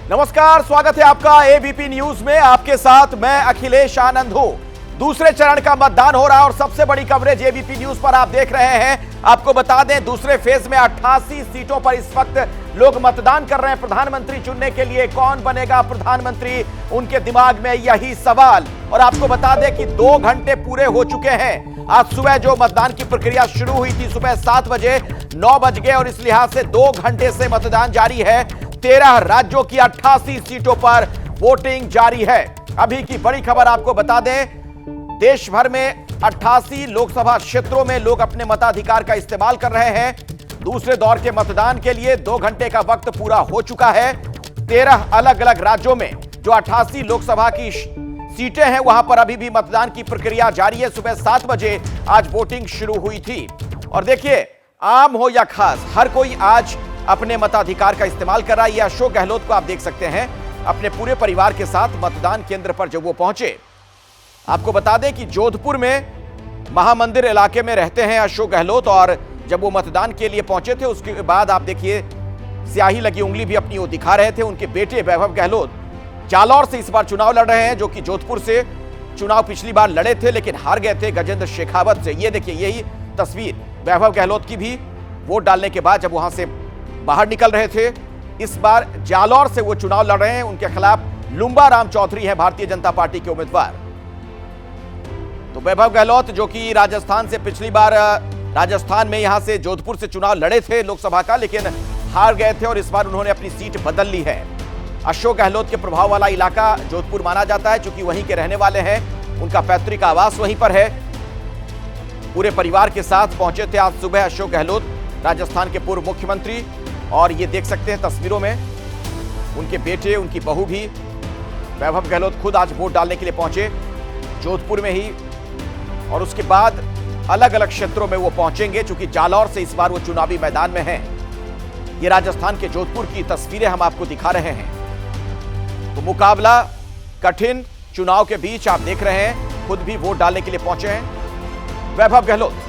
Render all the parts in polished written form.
नमस्कार, स्वागत है आपका एबीपी न्यूज में। आपके साथ मैं अखिलेश आनंद हूं। दूसरे चरण का मतदान हो रहा है और सबसे बड़ी कवरेज एबीपी न्यूज पर आप देख रहे हैं। आपको बता दें, दूसरे फेज में 88 सीटों पर इस वक्त लोग मतदान कर रहे हैं प्रधानमंत्री चुनने के लिए। कौन बनेगा प्रधानमंत्री, उनके दिमाग में यही सवाल। और आपको बता दें कि 2 घंटे पूरे हो चुके हैं। आज सुबह जो मतदान की प्रक्रिया शुरू हुई थी सुबह 7 बजे, 9 बज गए और इस लिहाज से 2 घंटे से मतदान जारी है। 13 राज्यों की 88 सीटों पर वोटिंग जारी है। अभी की बड़ी खबर आपको बता दें, देश भर में 88 लोकसभा क्षेत्रों में लोग अपने मताधिकार का इस्तेमाल कर रहे हैं। दूसरे दौर के मतदान के लिए 2 घंटे का वक्त पूरा हो चुका है। 13 अलग अलग राज्यों में जो 88 लोकसभा की सीटें हैं, वहां पर अभी भी मतदान की प्रक्रिया जारी है। सुबह 7 बजे आज वोटिंग शुरू हुई थी। और देखिए, आम हो या खास, हर कोई आज अपने मताधिकार का इस्तेमाल कर रहा है। यह अशोक गहलोत को आप देख सकते हैं अपने पूरे परिवार के साथ मतदान केंद्र पर जब वो पहुंचे। आपको बता दें कि जोधपुर में महामंदिर इलाके में रहते हैं अशोक गहलोत, और जब वो मतदान के लिए पहुंचे थे उसके बाद आप देखिए स्याही लगी उंगली भी अपनी वो दिखा रहे थे। उनके बेटे वैभव गहलोत जालौर से इस बार चुनाव लड़ रहे हैं, जो कि जोधपुर से चुनाव पिछली बार लड़े थे लेकिन हार गए थे गजेंद्र शेखावत से। ये देखिए, यही तस्वीर वैभव गहलोत की भी वोट डालने के बाद जब वहां से बाहर निकल रहे थे। इस बार जालौर से वो चुनाव लड़ रहे हैं। उनके खिलाफ लुम्बा राम चौधरी है भारतीय जनता पार्टी के उम्मीदवार। तो वैभव गहलोत जो कि राजस्थान से पिछली बार राजस्थान में यहां से जोधपुर से चुनाव लड़े थे लोकसभा का, लेकिन हार गए थे और इस बार उन्होंने अपनी सीट बदल ली है। अशोक गहलोत के प्रभाव वाला इलाका जोधपुर माना जाता है, चूंकि वहीं के रहने वाले हैं। उनका पैतृक आवास वहीं पर है। पूरे परिवार के साथ पहुंचे थे आज सुबह अशोक गहलोत, राजस्थान के पूर्व मुख्यमंत्री। और ये देख सकते हैं तस्वीरों में उनके बेटे, उनकी बहू भी। वैभव गहलोत खुद आज वोट डालने के लिए पहुंचे जोधपुर में ही, और उसके बाद अलग अलग क्षेत्रों में वो पहुंचेंगे, चूंकि जालौर से इस बार वो चुनावी मैदान में हैं। ये राजस्थान के जोधपुर की तस्वीरें हम आपको दिखा रहे हैं। तो मुकाबला कठिन चुनाव के बीच आप देख रहे हैं, खुद भी वोट डालने के लिए पहुंचे हैं वैभव गहलोत।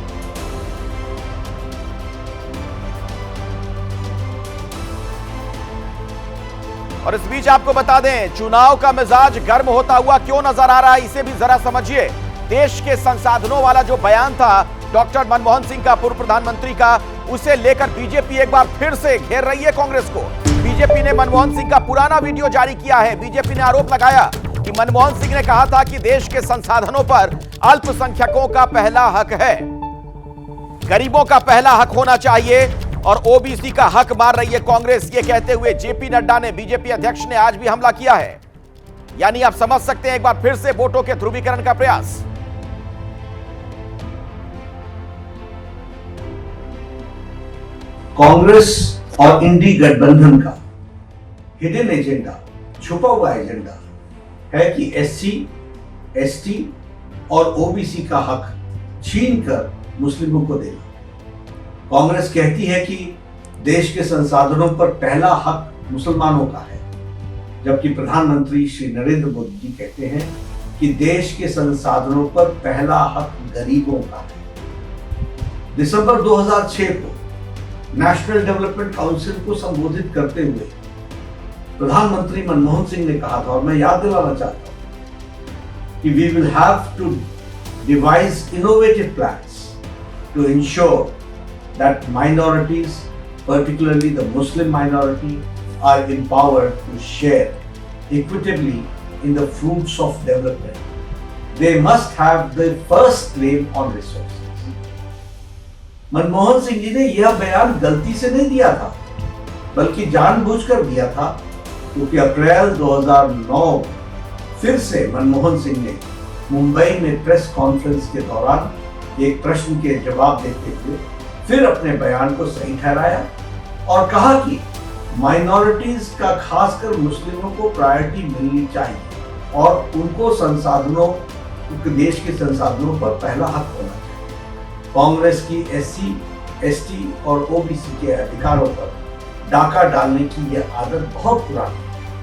और इस बीच आपको बता दें, चुनाव का मिजाज गर्म होता हुआ क्यों नजर आ रहा है, इसे भी जरा समझिए। देश के संसाधनों वाला जो बयान था डॉक्टर मनमोहन सिंह का, पूर्व प्रधानमंत्री का, उसे लेकर बीजेपी एक बार फिर से घेर रही है कांग्रेस को। बीजेपी ने मनमोहन सिंह का पुराना वीडियो जारी किया है। बीजेपी ने आरोप लगाया कि मनमोहन सिंह ने कहा था कि देश के संसाधनों पर अल्पसंख्यकों का पहला हक है, गरीबों का पहला हक होना चाहिए, और ओबीसी का हक मार रही है कांग्रेस। ये कहते हुए जेपी नड्डा ने, बीजेपी अध्यक्ष ने आज भी हमला किया है। यानी आप समझ सकते हैं एक बार फिर से वोटों के ध्रुवीकरण का प्रयास। कांग्रेस और इंडी गठबंधन का हिडन एजेंडा, छुपा हुआ एजेंडा है कि एससी, एसटी और ओबीसी का हक छीनकर मुस्लिमों को देना। कांग्रेस कहती है कि देश के संसाधनों पर पहला हक मुसलमानों का है, जबकि प्रधानमंत्री श्री नरेंद्र मोदी जी कहते हैं कि देश के संसाधनों पर पहला हक गरीबों का है। दिसंबर 2006 को नेशनल डेवलपमेंट काउंसिल को संबोधित करते हुए प्रधानमंत्री मनमोहन सिंह ने कहा था, और मैं याद दिलाना चाहता हूं कि we will have to devise innovative plans to ensure that minorities, particularly the Muslim minority, are empowered to share equitably in the fruits of development. They must have the first claim on resources. Manmohan Singh ji ने यह बयान गलती से नहीं दिया था, बल्कि जानबूझकर दिया था, क्योंकि अप्रैल 2009 फिर से मनमोहन सिंह ने मुंबई में प्रेस कॉन्फ्रेंस के दौरान एक प्रश्न के जवाब देते हुए फिर अपने बयान को सही ठहराया और कहा कि माइनॉरिटीज का, खासकर मुस्लिमों को प्रायोरिटी मिलनी चाहिए और उनको संसाधनों, देश के संसाधनों पर पहला हक होना चाहिए। कांग्रेस की एससी, एसटी और ओबीसी के अधिकारों पर डाका डालने की यह आदत बहुत पुरानी है।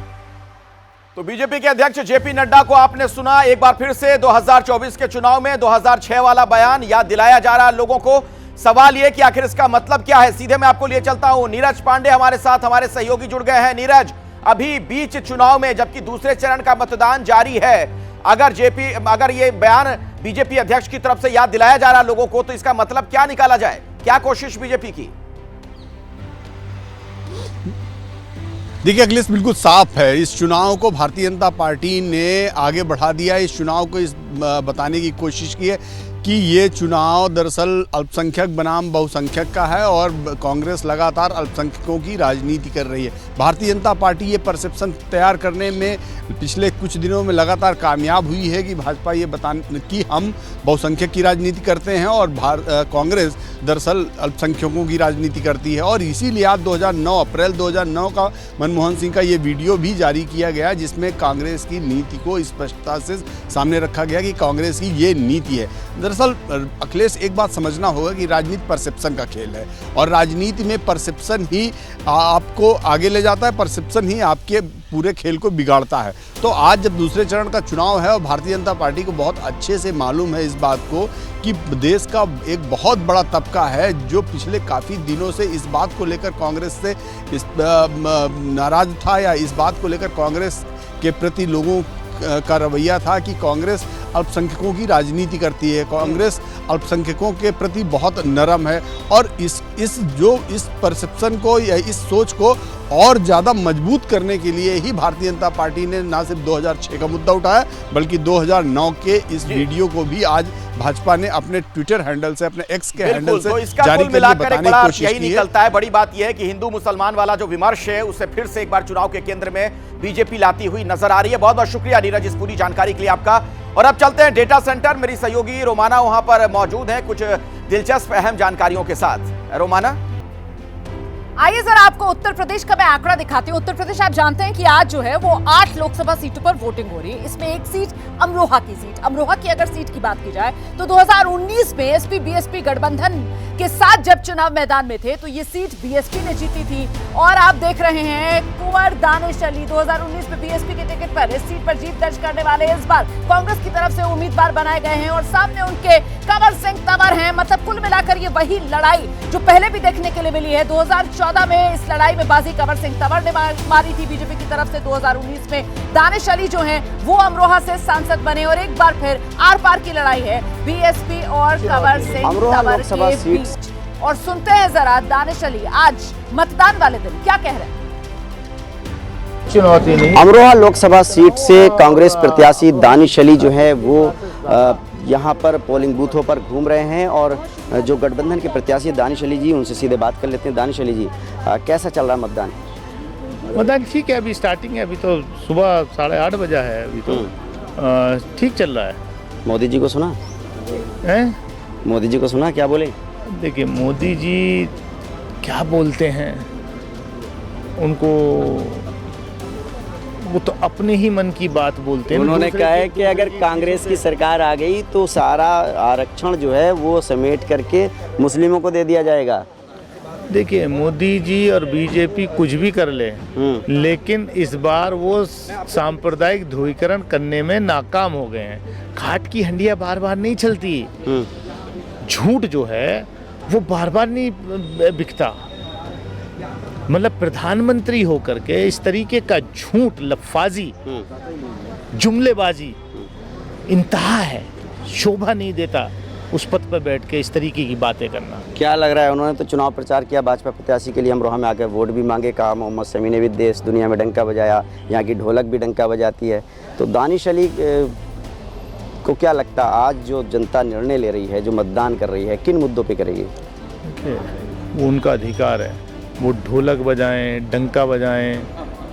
तो बीजेपी के अध्यक्ष जेपी नड्डा को आपने सुना। एक बार फिर से 2024 के चुनाव में 2006 वाला बयान याद दिलाया जा रहा है लोगों को। सवाल यह कि आखिर इसका मतलब क्या है। सीधे मैं आपको लिए चलता हूं, नीरज पांडे हमारे साथ, हमारे सहयोगी जुड़ गए हैं। नीरज, अभी बीच चुनाव में, जबकि दूसरे चरण का मतदान जारी है। अगर ये बयान बीजेपी अध्यक्ष की तरफ से याद दिलाया जा रहा लोगों को, तो इसका मतलब क्या निकाला जाए? क्या कोशिश बीजेपी की? देखिए अखिलेश, बिल्कुल साफ है, इस चुनाव को भारतीय जनता पार्टी ने आगे बढ़ा दिया है। इस चुनाव को इस बताने की कोशिश की है कि ये चुनाव दरअसल अल्पसंख्यक बनाम बहुसंख्यक का है और कांग्रेस लगातार अल्पसंख्यकों की राजनीति कर रही है। भारतीय जनता पार्टी ये परसेप्शन तैयार करने में पिछले कुछ दिनों में लगातार कामयाब हुई है कि भाजपा ये बताने कि हम बहुसंख्यक की राजनीति करते हैं और कांग्रेस दरअसल अल्पसंख्यकों की राजनीति करती है। और इसीलिए आज अप्रैल 2009 का मनमोहन सिंह का ये वीडियो भी जारी किया गया, जिसमें कांग्रेस की नीति को स्पष्टता से सामने रखा गया कि कांग्रेस की ये नीति है। दरअसल अखिलेश, एक बात समझना होगा कि राजनीति परसेप्शन का खेल है और राजनीति में परसेप्शन ही आपको आगे ले जाता है, परसेप्शन ही आपके पूरे खेल को बिगाड़ता है। तो आज जब दूसरे चरण का चुनाव है और भारतीय जनता पार्टी को बहुत अच्छे से मालूम है इस बात को कि देश का एक बहुत बड़ा तबका है जो पिछले काफ़ी दिनों से इस बात को लेकर कांग्रेस से नाराज था या इस बात को लेकर कांग्रेस के प्रति लोगों का रवैया था कि कांग्रेस अल्पसंख्यकों की राजनीति करती है, कांग्रेस अल्पसंख्यकों के प्रति बहुत नरम है। और इस परसेप्शन को या इस सोच को और ज़्यादा मजबूत करने के लिए ही भारतीय जनता पार्टी ने ना सिर्फ 2006 का मुद्दा उठाया बल्कि 2009 के इस वीडियो को भी आज भाजपा ने अपने ट्विटर हैंडल से, अपने एक्स के हैंडल से जारी करके बताने की कोशिश की है। निकलता है बड़ी बात यह है कि हिंदू मुसलमान वाला जो विमर्श है उसे फिर से एक बार चुनाव के केंद्र में बीजेपी लाती हुई नजर आ रही है। बहुत बहुत शुक्रिया नीरज इस पूरी जानकारी के लिए आपका। और अब चलते हैं डेटा सेंटर, मेरी सहयोगी रोमाना वहां पर मौजूद है कुछ दिलचस्प अहम जानकारियों के साथ। रोमाना, आइए जरा आपको उत्तर प्रदेश का मैं आंकड़ा दिखाती हूँ। उत्तर प्रदेश आप जानते हैं कि आज जो है वो 8 लोकसभा सीटों पर वोटिंग हो रही है। इसमें एक सीट अमरोहा की सीट, अमरोहा की अगर सीट की बात की जाए तो 2019 में एसपी बीएसपी गठबंधन के साथ जब चुनाव मैदान में थे तो ये सीट बीएसपी ने जीती थी। और आप देख रहे हैं कुंवर दानिश अली 2019 में बीएसपी के टिकट पर इस सीट पर जीत दर्ज करने वाले इस बार कांग्रेस की तरफ से उम्मीदवार बनाए गए हैं और सामने उनके कंवर सिंह तंवर हैं। मतलब कुल मिलाकर ये वही लड़ाई जो पहले भी देखने के लिए मिली है। 2014 में इस लड़ाई में बाजी कंवर सिंह तंवर ने मारी थी बीजेपी की तरफ से। 2019 में दानिश अली जो हैं वो अमरोहा से सांसद बने और एक बार फिर आर पार की लड़ाई है बीएसपी और कंवर सिंह तंवर के बीच। और सुनते हैं जरा दानिश अली आज मतदान वाले दिन क्या कह रहे हैं। चुनौती नहीं, अमरोहा लोकसभा सीट से कांग्रेस प्रत्याशी दानिश अली जो है वो यहाँ पर पोलिंग बूथों पर घूम रहे हैं और जो गठबंधन के प्रत्याशी दानिश अली जी, उनसे सीधे बात कर लेते हैं। दानिश अली जी, कैसा चल रहा है मतदान? मतदान ठीक है, अभी स्टार्टिंग है, अभी तो सुबह 8:30 बजा है, अभी तो ठीक चल रहा है। मोदी जी को सुना हैं? मोदी जी को सुना, क्या बोले? देखिए मोदी जी क्या बोलते हैं, उनको वो तो अपने ही मन की बात बोलते हैं। उन्होंने कहा है कि अगर कांग्रेस की सरकार आ गई तो सारा आरक्षण जो है वो समेट करके मुस्लिमों को दे दिया जाएगा। देखिए मोदी जी और बीजेपी कुछ भी कर ले, लेकिन इस बार वो सांप्रदायिक ध्रुवीकरण करने में नाकाम हो गए हैं। घाट की हंडिया बार बार नहीं चलती, झूठ जो है वो बार बार नहीं बिकता। मतलब प्रधानमंत्री होकर के इस तरीके का झूठ, लफाजी, जुमलेबाजी इंतहा है, शोभा नहीं देता उस पद पर बैठ के इस तरीके की बातें करना। क्या लग रहा है, उन्होंने तो चुनाव प्रचार किया भाजपा प्रत्याशी के लिए, अमरोहा में आकर वोट भी मांगे, कहा मोहम्मद शमी ने भी देश दुनिया में डंका बजाया, यहाँ की ढोलक भी डंका बजाती है। तो दानिश अली को क्या लगता है आज जो जनता निर्णय ले रही है, जो मतदान कर रही है, किन मुद्दों पे करेगी? वो उनका अधिकार है, वो ढोलक बजाएं, डंका बजाएं,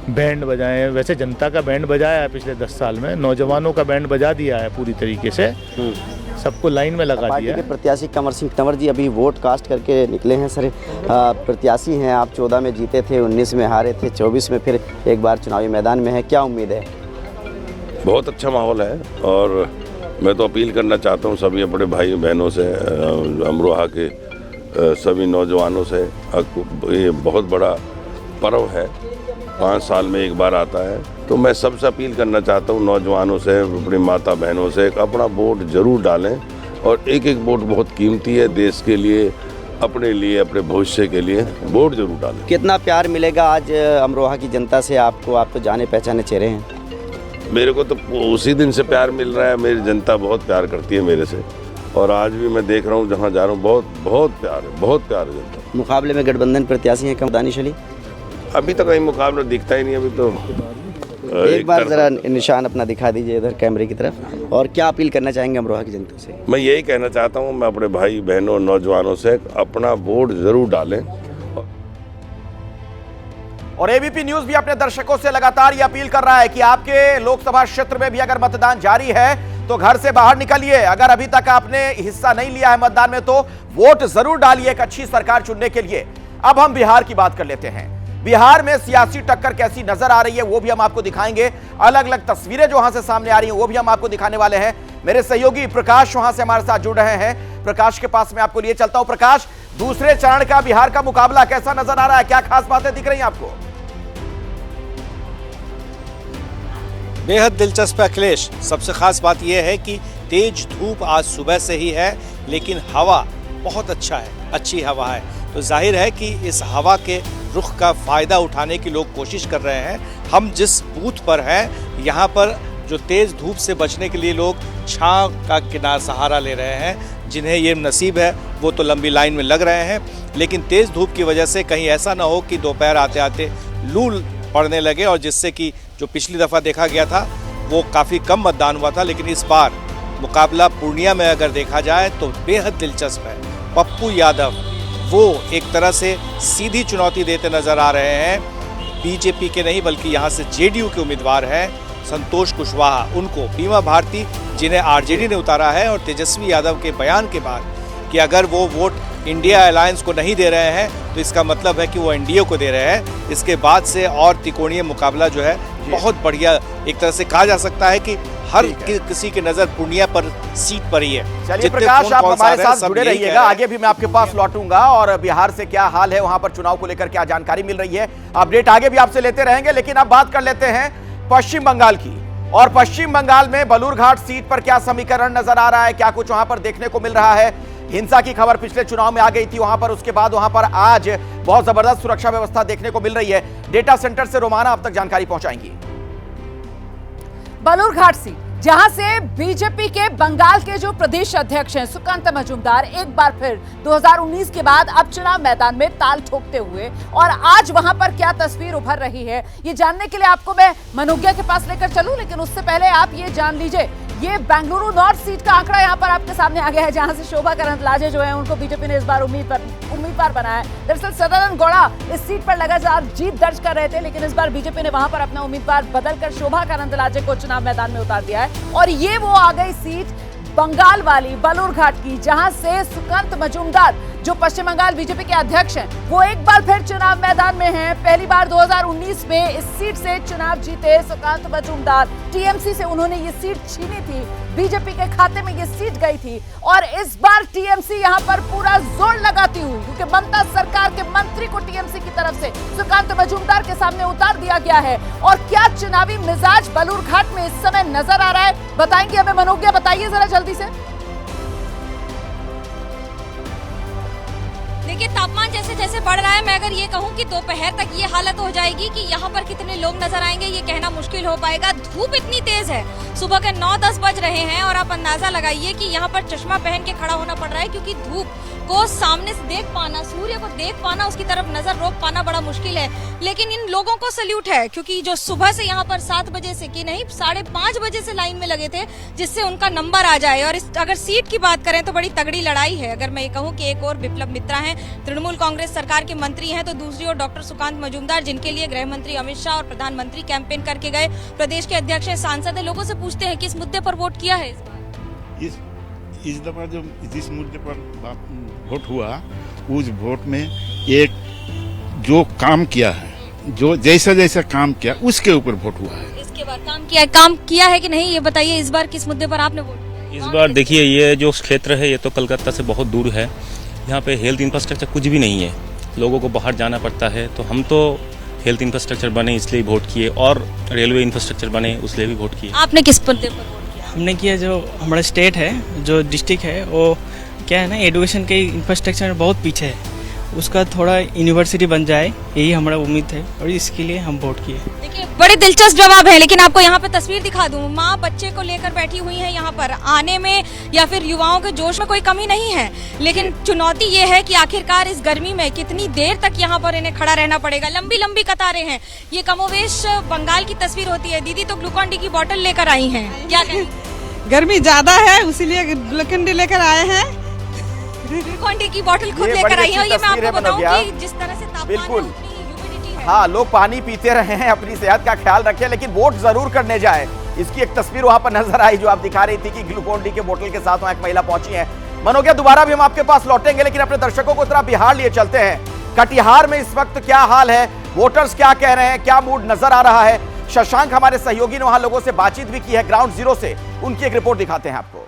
बैंड बजाएं। वैसे जनता का बैंड बजाया है पिछले 10 साल में, नौजवानों का बैंड बजा दिया है पूरी तरीके से, सबको लाइन में लगा दिया है। प्रत्याशी कंवर सिंह तंवर जी अभी वोट कास्ट करके निकले हैं। सर, प्रत्याशी हैं आप, 14 में जीते थे, 19 में हारे थे, 24 में फिर एक बार चुनावी मैदान में है, क्या उम्मीद है? बहुत अच्छा माहौल है और मैं तो अपील करना चाहता हूँ सभी अपने भाई बहनों से, अमरोहा के सभी नौजवानों से। ये बहुत बड़ा पर्व है, 5 साल में एक बार आता है, तो मैं सबसे अपील करना चाहता हूँ नौजवानों से, अपनी माता बहनों से, अपना वोट ज़रूर डालें। और एक एक वोट बहुत कीमती है देश के लिए, अपने लिए, अपने भविष्य के लिए वोट जरूर डालें। कितना प्यार मिलेगा आज अमरोहा की जनता से आपको? आप तो जाने पहचाने चेहरे हैं। मेरे को तो उसी दिन से प्यार मिल रहा है। मेरी जनता बहुत प्यार करती है मेरे से, और आज भी मैं देख रहा हूँ जहाँ जा रहा हूँ बहुत प्यार है, बहुत प्यार है जनता। मुकाबले में गठबंधन प्रत्याशी हैं कम दानिश अली? अभी तो कहीं मुकाबला दिखता ही नहीं। अभी तो एक बार जरा निशान अपना दिखा दीजिए इधर कैमरे की तरफ, और क्या अपील करना चाहेंगे अमरोहा की जनता से? मैं यही कहना चाहता हूँ, मैं अपने भाई बहनों नौजवानों से अपना वोट जरूर डालें। और एबीपी न्यूज भी अपने दर्शकों से लगातार ये अपील कर रहा है कि आपके लोकसभा क्षेत्र में भी अगर मतदान जारी है तो घर से बाहर निकलिए। अगर अभी तक आपने हिस्सा नहीं लिया है मतदान में तो वोट जरूर डालिए एक अच्छी सरकार चुनने के लिए। अब हम बिहार की बात कर लेते हैं। बिहार में सियासी टक्कर कैसी नजर आ रही है वो भी हम आपको दिखाएंगे। अलग अलग तस्वीरें जो वहां से सामने आ रही हैं वो भी हम आपको दिखाने वाले हैं। मेरे सहयोगी प्रकाश वहां से हमारे साथ जुड़ रहे हैं। प्रकाश के पास मैं आपको लिए चलता हूं। प्रकाश, दूसरे चरण का बिहार का मुकाबला कैसा नजर आ रहा है? क्या खास बातें दिख रही हैं आपको? बेहद दिलचस्प अखिलेश। सबसे खास बात यह है कि तेज धूप आज सुबह से ही है, लेकिन हवा बहुत अच्छा है, अच्छी हवा है। तो जाहिर है कि इस हवा के रुख का फायदा उठाने की लोग कोशिश कर रहे हैं। हम जिस बूथ पर हैं यहाँ पर जो तेज धूप से बचने के लिए लोग छांव का किनारा सहारा ले रहे हैं। जिन्हें ये नसीब है वो तो लंबी लाइन में लग रहे हैं, लेकिन तेज धूप की वजह से कहीं ऐसा ना हो कि दोपहर आते आते लू पड़ने लगे, और जिससे कि जो पिछली दफ़ा देखा गया था वो काफ़ी कम मतदान हुआ था। लेकिन इस बार मुकाबला पूर्णिया में अगर देखा जाए तो बेहद दिलचस्प है। पप्पू यादव वो एक तरह से सीधी चुनौती देते नजर आ रहे हैं। बीजेपी के नहीं बल्कि यहाँ से जेडीयू के उम्मीदवार हैं संतोष कुशवाहा। उनको बीमा भारती जिन्हें आरजेडी ने उतारा है, और तेजस्वी यादव के बयान के बाद कि अगर वो वोट इंडिया अलायंस को नहीं दे रहे हैं तो इसका मतलब है कि वो एनडीए को दे रहे हैं। इसके बाद से और त्रिकोणीय मुकाबला जो है बहुत बढ़िया, एक तरह से कहा जा सकता है कि हर किसी की नजर पूर्णिया पर सीट पर ही है। चलिए प्रकाश, आप हमारे साथ जुड़े रहिएगा। आगे भी मैं आपके पास लौटूंगा और बिहार से क्या हाल है, वहां पर चुनाव को लेकर क्या जानकारी मिल रही है, अपडेट आगे भी आपसे लेते रहेंगे। लेकिन अब बात कर लेते हैं पश्चिम बंगाल की। और पश्चिम बंगाल में बलूरघाट सीट पर क्या समीकरण नजर आ रहा है, क्या कुछ वहां पर देखने को मिल रहा है? हिंसा की खबर पिछले चुनाव में आ गई थी वहां पर, उसके बाद वहां पर आज बहुत जबरदस्त सुरक्षा व्यवस्था देखने को मिल रही है। डेटा सेंटर से रोमाना अब तक जानकारी पहुंचाएंगी। बलूरघाट सीट जहां से बीजेपी के बंगाल के जो प्रदेश अध्यक्ष हैं सुकांत मजूमदार एक बार फिर 2019 के बाद अब चुनाव मैदान में ताल ठोकते हुए, और आज वहां पर क्या तस्वीर उभर रही है ये जानने के लिए आपको मैं मनोज्ञा के पास लेकर चलूं। लेकिन उससे पहले आप ये जान लीजिए, ये बेंगलुरु नॉर्थ सीट का आंकड़ा यहाँ पर आपके सामने आ गया है, जहां से शोभा करंदलाजे जो है उनको बीजेपी ने इस बार उम्मीदवार बनाया है। दरअसल सदानंद गौड़ा इस सीट पर लगातार जीत दर्ज कर रहे थे, लेकिन इस बार बीजेपी ने वहां पर अपना उम्मीदवार बदलकर शोभा करंदलाजे को चुनाव मैदान में उतार दिया है। और ये वो आ गई सीट बंगाल वाली बलूरघाट की, जहां से सुकांत मजूमदार जो पश्चिम बंगाल बीजेपी के अध्यक्ष हैं वो एक बार फिर चुनाव मैदान में हैं। पहली बार 2019 में इस सीट से चुनाव जीते सुकांत मजूमदार। टीएमसी से उन्होंने ये सीट छीनी थी, बीजेपी के खाते में ये सीट गई थी, और इस बार टीएमसी यहां पर पूरा जोर लगाती हुई, क्योंकि ममता सरकार के मंत्री को टीएमसी की तरफ से सुकांत मजूमदार के सामने उतार दिया गया है। और क्या चुनावी मिजाज बलूरघाट में इस समय नजर आ रहा है, बताएंगे हमें मनोज्ञा। बताइए जरा जल्दी से। देखिए, तापमान जैसे जैसे बढ़ रहा है, मैं अगर ये कहूँ कि दोपहर तक ये हालत हो जाएगी कि यहाँ पर कितने लोग नजर आएंगे ये कहना मुश्किल हो पाएगा। धूप इतनी तेज है, सुबह के 9-10 बज रहे हैं, और आप अंदाजा लगाइए कि यहाँ पर चश्मा पहन के खड़ा होना पड़ रहा है, क्योंकि धूप को सामने से देख पाना, सूर्य को देख पाना, उसकी तरफ नजर रोक पाना बड़ा मुश्किल है। लेकिन इन लोगों को सल्यूट है, क्योंकि जो सुबह से यहाँ पर 7 बजे से कि नहीं 5:30 बजे से लाइन में लगे थे, जिससे उनका नंबर आ जाए। और अगर सीट की बात करें तो बड़ी तगड़ी लड़ाई है। अगर मैं ये कहूँ कि एक और विप्लव मित्रा हैं, तृणमूल कांग्रेस सरकार के मंत्री हैं, तो दूसरी ओर डॉक्टर सुकांत मजूमदार, जिनके लिए गृह मंत्री अमित शाह और प्रधानमंत्री कैंपेन करके गए, प्रदेश के अध्यक्ष है, सांसद है। लोगों से पूछते हैं किस मुद्दे पर वोट किया है इस दफा जो जिस मुद्दे पर वोट हुआ, उस वोट में एक जो काम किया है, जो जैसा जैसा काम किया उसके ऊपर वोट हुआ है। इसके बाद काम किया है कि नहीं, ये बताइए। इस बार किस मुद्दे पर आपने वोट किया? इस बार देखिए, ये जो क्षेत्र है ये तो कलकत्ता से बहुत दूर है। यहाँ पे हेल्थ इंफ्रास्ट्रक्चर कुछ भी नहीं है, लोगों को बाहर जाना पड़ता है। तो हम तो हेल्थ इंफ्रास्ट्रक्चर बने इसलिए वोट किए, और रेलवे इंफ्रास्ट्रक्चर बने उसलिए भी वोट किए। आपने किस मुद्दे पर वोट किया? हमने किया जो हमारा स्टेट है, जो डिस्ट्रिक्ट है, वो क्या है ना, एजुकेशन के इंफ्रास्ट्रक्चर में बहुत पीछे है, उसका थोड़ा यूनिवर्सिटी बन जाए, यही हमारा उम्मीद है और इसके लिए हम वोट किए। देखिए बड़े दिलचस्प जवाब है, लेकिन आपको यहाँ पे तस्वीर दिखा दूं, माँ बच्चे को लेकर बैठी हुई है यहाँ पर। आने में या फिर युवाओं के जोश में कोई कमी नहीं है, लेकिन चुनौती ये है कि आखिरकार इस गर्मी में कितनी देर तक यहाँ पर इन्हें खड़ा रहना पड़ेगा। लंबी लंबी कतारें हैं, ये कमोवेश बंगाल की तस्वीर होती है। दीदी तो ग्लूकॉन डी की बोतल लेकर आई है, क्या कहें? गर्मी ज्यादा है, इसीलिए ग्लूकॉन डी लेकर आए हैं। ग्लूकॉन डी की बोतल खुद लेकर आई है। और ये मैं आपको बताऊं कि जिस तरह से तापमान बिल्कुल। है, उतनी ह्यूमिडिटी है। हाँ, लोग पानी पीते रहे हैं, अपनी सेहत का ख्याल रखें, लेकिन वोट जरूर करने जाए। इसकी एक तस्वीर वहां पर नजर आई जो आप दिखा रही थी कि ग्लूकॉन डी के बोतल के साथ वहां एक महिला पहुंची है। मनोज्ञा, दोबारा भी हम आपके पास लौटेंगे, लेकिन अपने दर्शकों को जरा बिहार लिए चलते हैं। कटिहार में इस वक्त क्या हाल है, वोटर्स क्या कह रहे हैं, क्या मूड नजर आ रहा है? शशांक हमारे सहयोगी ने वहां लोगों से बातचीत भी की है ग्राउंड जीरो से, उनकी एक रिपोर्ट दिखाते हैं आपको।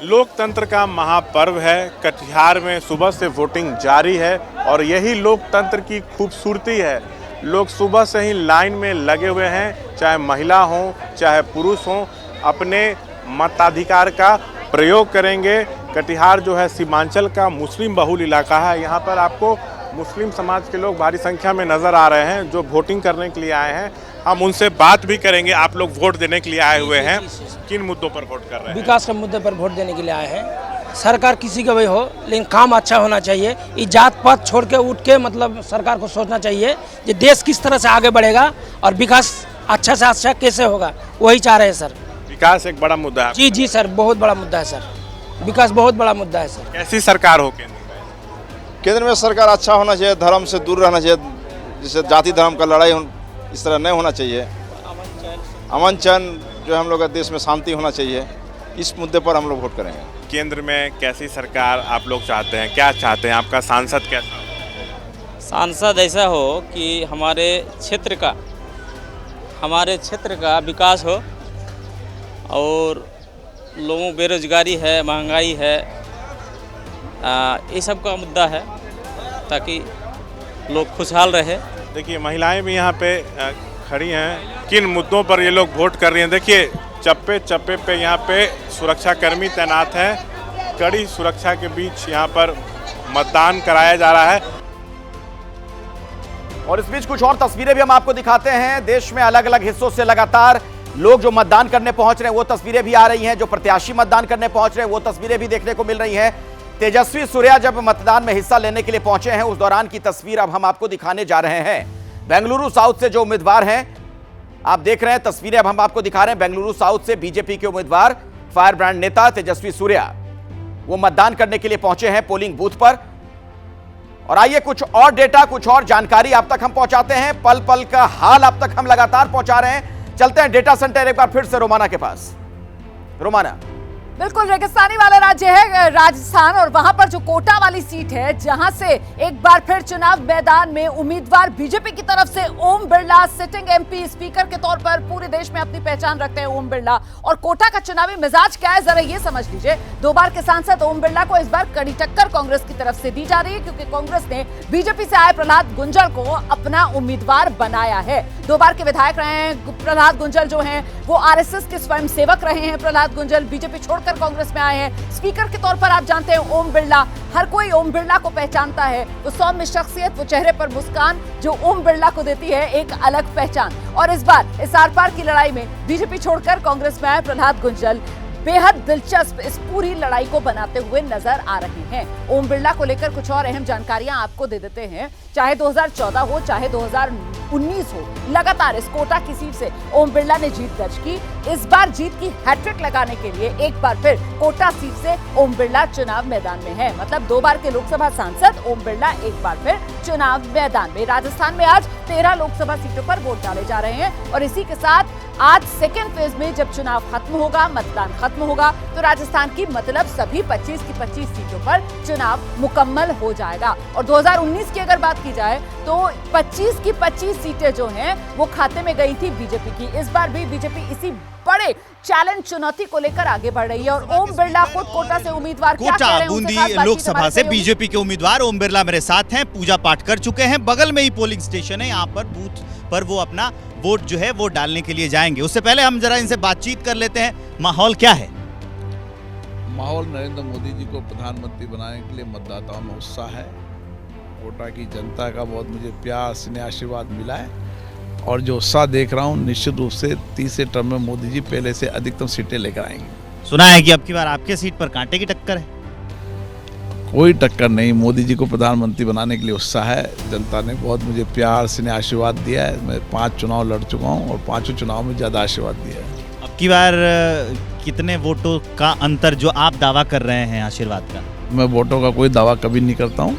लोकतंत्र का महापर्व है। कटिहार में सुबह से वोटिंग जारी है और यही लोकतंत्र की खूबसूरती है। लोग सुबह से ही लाइन में लगे हुए हैं, चाहे महिला हो चाहे पुरुष हो, अपने मताधिकार का प्रयोग करेंगे। कटिहार जो है सीमांचल का मुस्लिम बहुल इलाका है। यहाँ पर आपको मुस्लिम समाज के लोग भारी संख्या में नज़र आ रहे हैं जो वोटिंग करने के लिए आए हैं। हम उनसे बात भी करेंगे। आप लोग वोट देने के लिए आए हुए हैं, किन मुद्दों पर वोट कर रहे हैं? विकास के मुद्दे पर वोट देने के लिए आए हैं। सरकार किसी का भी हो, लेकिन काम अच्छा होना चाहिए। ये जात पात छोड़ के उठ के मतलब सरकार को सोचना चाहिए कि देश किस तरह से आगे बढ़ेगा और विकास अच्छा से अच्छा कैसे होगा, वही चाह रहे हैं सर। विकास एक बड़ा मुद्दा है। जी जी सर, बहुत बड़ा मुद्दा है सर, विकास बहुत बड़ा मुद्दा है सर। कैसी सरकार हो केंद्र में? सरकार अच्छा होना चाहिए, धर्म से दूर रहना चाहिए, जिससे जाति धर्म का लड़ाई इस तरह नहीं होना चाहिए। अमन चैन जो हम लोग का देश में शांति होना चाहिए, इस मुद्दे पर हम लोग वोट करेंगे। केंद्र में कैसी सरकार आप लोग चाहते हैं, क्या चाहते हैं? आपका सांसद कैसा हो? सांसद ऐसा हो कि हमारे क्षेत्र का विकास हो और लोगों बेरोजगारी है, महंगाई है, ये सब का मुद्दा है ताकि लोग खुशहाल रहे। देखिए महिलाएं भी यहाँ पे खड़ी हैं। किन मुद्दों पर ये लोग वोट कर रही हैं? देखिए चप्पे चप्पे पे यहाँ पे सुरक्षाकर्मी तैनात हैं। कड़ी सुरक्षा के बीच यहाँ पर मतदान कराया जा रहा है। और इस बीच कुछ और तस्वीरें भी हम आपको दिखाते हैं। देश में अलग अलग हिस्सों से लगातार लोग जो मतदान करने पहुंच रहे हैं वो तस्वीरें भी आ रही हैं। जो प्रत्याशी मतदान करने पहुंच रहे हैं वो तस्वीरें भी देखने को मिल रही हैं। तेजस्वी सूर्या जब मतदान में हिस्सा लेने के लिए पहुंचे हैं उस दौरान की तस्वीर अब हम आपको दिखाने जा रहे हैं। बेंगलुरु साउथ से जो उम्मीदवार हैं, आप देख रहे हैं तस्वीरें अब हम आपको दिखा रहे हैं। बेंगलुरु साउथ से बीजेपी के उम्मीदवार फायर ब्रांड नेता तेजस्वी सूर्या वो मतदान करने के लिए पहुंचे हैं पोलिंग बूथ पर। और आइए कुछ और डेटा, कुछ और जानकारी आप तक हम पहुंचाते हैं। पल पल का हाल आप तक हम लगातार पहुंचा रहे हैं। चलते हैं डेटा सेंटर एक बार फिर से रोमाना के पास। रोमाना, बिल्कुल रेगिस्तानी वाला राज्य है राजस्थान, और वहां पर जो कोटा वाली सीट है जहां से एक बार फिर चुनाव मैदान में उम्मीदवार बीजेपी की तरफ से Om Birla, sitting MP speaker के तौर पर पूरे देश में अपनी पहचान रखते हैं ओम बिरला। और कोटा का चुनावी मिजाज क्या है जरा ये समझ लीजिए। 2 बार के सांसद ओम बिरला को इस बार कड़ी टक्कर कांग्रेस की तरफ से दी जा रही है, क्योंकि कांग्रेस ने बीजेपी से आए प्रहलाद गुंजल को अपना उम्मीदवार बनाया है। 2 बार के विधायक रहे हैं प्रहलाद गुंजल, जो हैं वो आरएसएस के स्वयंसेवक रहे हैं। प्रहलाद गुंजल बीजेपी छोड़कर कांग्रेस में आए हैं। स्पीकर के तौर पर आप जानते हैं ओम बिरला, हर कोई ओम बिरला को पहचानता है। वो सौम्य शख्सियत, वो चेहरे पर मुस्कान जो ओम बिरला को देती है एक अलग पहचान। और इस बार इस आर पार की लड़ाई में बीजेपी छोड़कर कांग्रेस में आए प्रहलाद गुंजल बेहद दिलचस्प इस पूरी लड़ाई को बनाते हुए नजर आ रहे हैं। ओम बिरला को लेकर कुछ और अहम जानकारियां आपको दे देते हैं। चाहे 2014 हो चाहे 2019 हो, लगातार इस कोटा की सीट से ओम बिरला ने जीत दर्ज की। इस बार जीत की हैट्रिक लगाने के लिए एक बार फिर कोटा सीट से ओम बिरला चुनाव मैदान में है। मतलब 2 बार के लोकसभा सांसद ओम बिरला एक बार फिर चुनाव मैदान में। राजस्थान में आज 13 लोकसभा सीटों पर वोट डाले जा रहे हैं और इसी के साथ आज सेकेंड फेज में जब चुनाव खत्म होगा, मतदान खत्म होगा, तो राजस्थान की मतलब सभी 25 की 25 सीटों पर चुनाव मुकम्मल हो जाएगा। और 2019 की अगर बात की जाए तो 25 की 25 सीटें जो हैं वो खाते में गई थी बीजेपी की। इस बार भी बीजेपी इसी बड़े चैलेंज चुनौती को लेकर आगे बढ़ रही है। और ओम बिरला खुद कोटा से उम्मीदवार कोटा बूंदी लोकसभा से बीजेपी के उम्मीदवार ओम बिरला मेरे साथ हैं, पूजा पाठ कर चुके हैं। बगल में ही पोलिंग स्टेशन है, यहाँ पर बूथ पर वो अपना वोट जो है वो डालने के लिए जाएंगे। उससे पहले हम जरा इनसे बातचीत कर लेते हैं। माहौल क्या है? माहौल नरेंद्र मोदी जी को प्रधानमंत्री बनाने के लिए मतदाताओं में उत्साह है। कोटा की जनता का बहुत मुझे प्यार स्नेह आशीर्वाद मिला है और जो उत्साह देख रहा हूँ निश्चित रूप से तीसरे टर्म में मोदी जी पहले से अधिकतम सीटें लेकर आएंगे। सुना है कि अब की बार आपके सीट पर कांटे की टक्कर है। कोई टक्कर नहीं, मोदी जी को प्रधानमंत्री बनाने के लिए उत्साह है। जनता ने बहुत मुझे प्यार स्नेह आशीर्वाद दिया है। मैं 5 चुनाव लड़ चुका हूँ और 5 चुनाव में ज़्यादा आशीर्वाद दिया है। अब की बार कितने वोटों का अंतर जो आप दावा कर रहे हैं आशीर्वाद का? मैं वोटों का कोई दावा कभी नहीं करता हूँ।